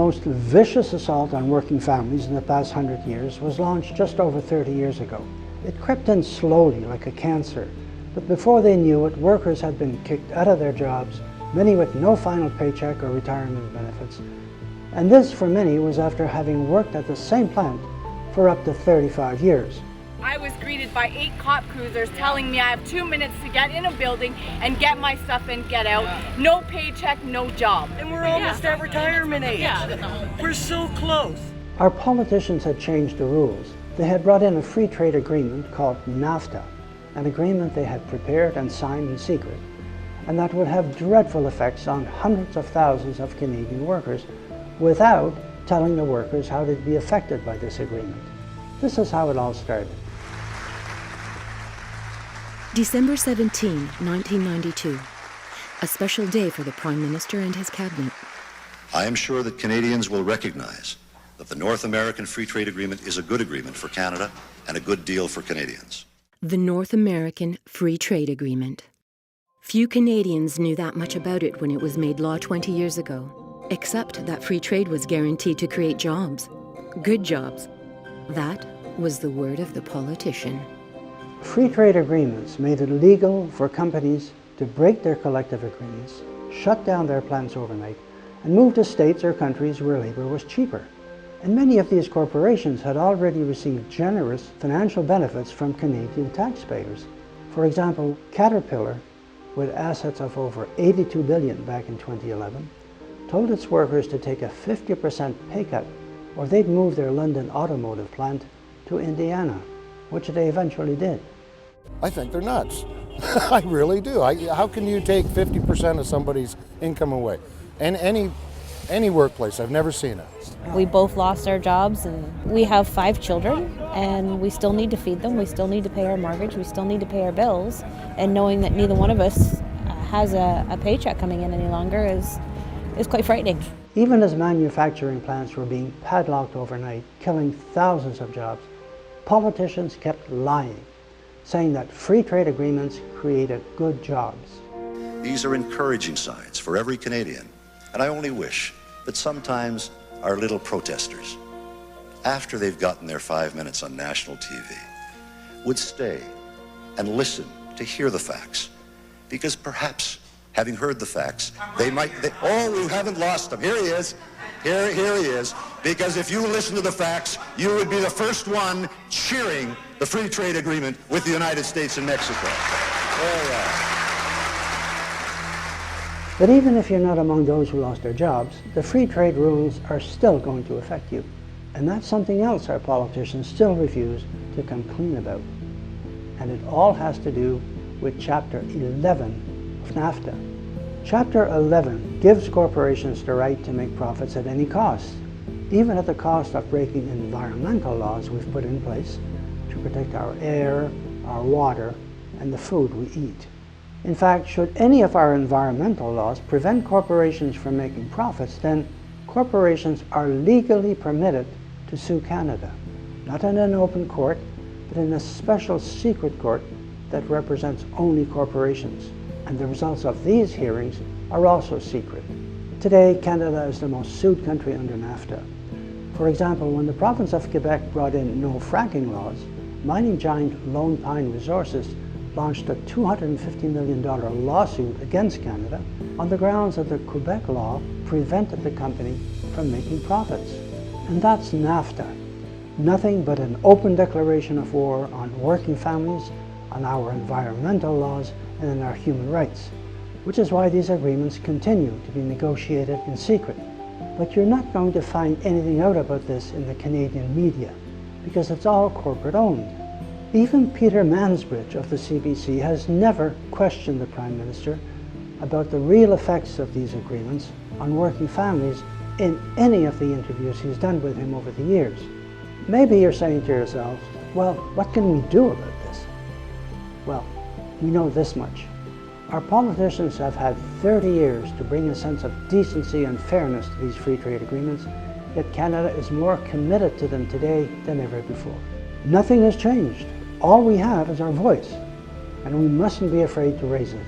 most vicious assault on working families in the past 100 years was launched just over 30 years ago. It crept in slowly like a cancer, but before they knew it, workers had been kicked out of their jobs, many with no final paycheck or retirement benefits. And this, for many, was after having worked at the same plant for up to 35 years. I was greeted by 8 cop cruisers telling me I have 2 minutes to get in a building and get my stuff and get out. No paycheck, no job. And we're almost at retirement age. We're so close. Our politicians had changed the rules. They had brought in a free trade agreement called NAFTA, an agreement they had prepared and signed in secret, and that would have dreadful effects on hundreds of thousands of Canadian workers without telling the workers how they'd be affected by this agreement. This is how it all started. December 17, 1992, a special day for the Prime Minister and his cabinet. I am sure that Canadians will recognize that the North American Free Trade Agreement is a good agreement for Canada and a good deal for Canadians. The North American Free Trade Agreement. Few Canadians knew that much about it when it was made law 20 years ago, except that free trade was guaranteed to create jobs. Good jobs. That was the word of the politician. Free trade agreements made it legal for companies to break their collective agreements, shut down their plants overnight, and move to states or countries where labor was cheaper. And many of these corporations had already received generous financial benefits from Canadian taxpayers. For example, Caterpillar, with assets of over $82 billion back in 2011, told its workers to take a 50% pay cut or they'd move their London automotive plant to Indiana, which they eventually did. I think they're nuts. I really do. How can you take 50% of somebody's income away? And any workplace, I've never seen it. We both lost our jobs, and we have 5 children, and we still need to feed them. We still need to pay our mortgage. We still need to pay our bills. And knowing that neither one of us has a paycheck coming in any longer is quite frightening. Even as manufacturing plants were being padlocked overnight, killing thousands of jobs, politicians kept lying, saying that free trade agreements created good jobs. These are encouraging signs for every Canadian, and I only wish that sometimes our little protesters, after they've gotten their 5 minutes on national TV, would stay and listen to hear the facts, because perhaps, having heard the facts, we haven't lost him. Here he is. Here he is. Because if you listen to the facts, you would be the first one cheering the free trade agreement with the United States and Mexico. There we are. But even if you're not among those who lost their jobs, the free trade rules are still going to affect you. And that's something else our politicians still refuse to come clean about. And it all has to do with Chapter 11 of NAFTA. Chapter 11 gives corporations the right to make profits at any cost, even at the cost of breaking environmental laws we've put in place to protect our air, our water, and the food we eat. In fact, should any of our environmental laws prevent corporations from making profits, then corporations are legally permitted to sue Canada, not in an open court, but in a special secret court that represents only corporations. And the results of these hearings are also secret. Today, Canada is the most sued country under NAFTA. For example, when the province of Quebec brought in no fracking laws, mining giant Lone Pine Resources launched a $250 million lawsuit against Canada on the grounds that the Quebec law prevented the company from making profits. And that's NAFTA. Nothing but an open declaration of war on working families, on our environmental laws, and on our human rights, which is why these agreements continue to be negotiated in secret. But you're not going to find anything out about this in the Canadian media, because it's all corporate owned. Even Peter Mansbridge of the CBC has never questioned the Prime Minister about the real effects of these agreements on working families in any of the interviews he's done with him over the years. Maybe you're saying to yourselves, well, what can we do about this? Well, we know this much. Our politicians have had 30 years to bring a sense of decency and fairness to these free trade agreements, yet Canada is more committed to them today than ever before. Nothing has changed. All we have is our voice, and we mustn't be afraid to raise it.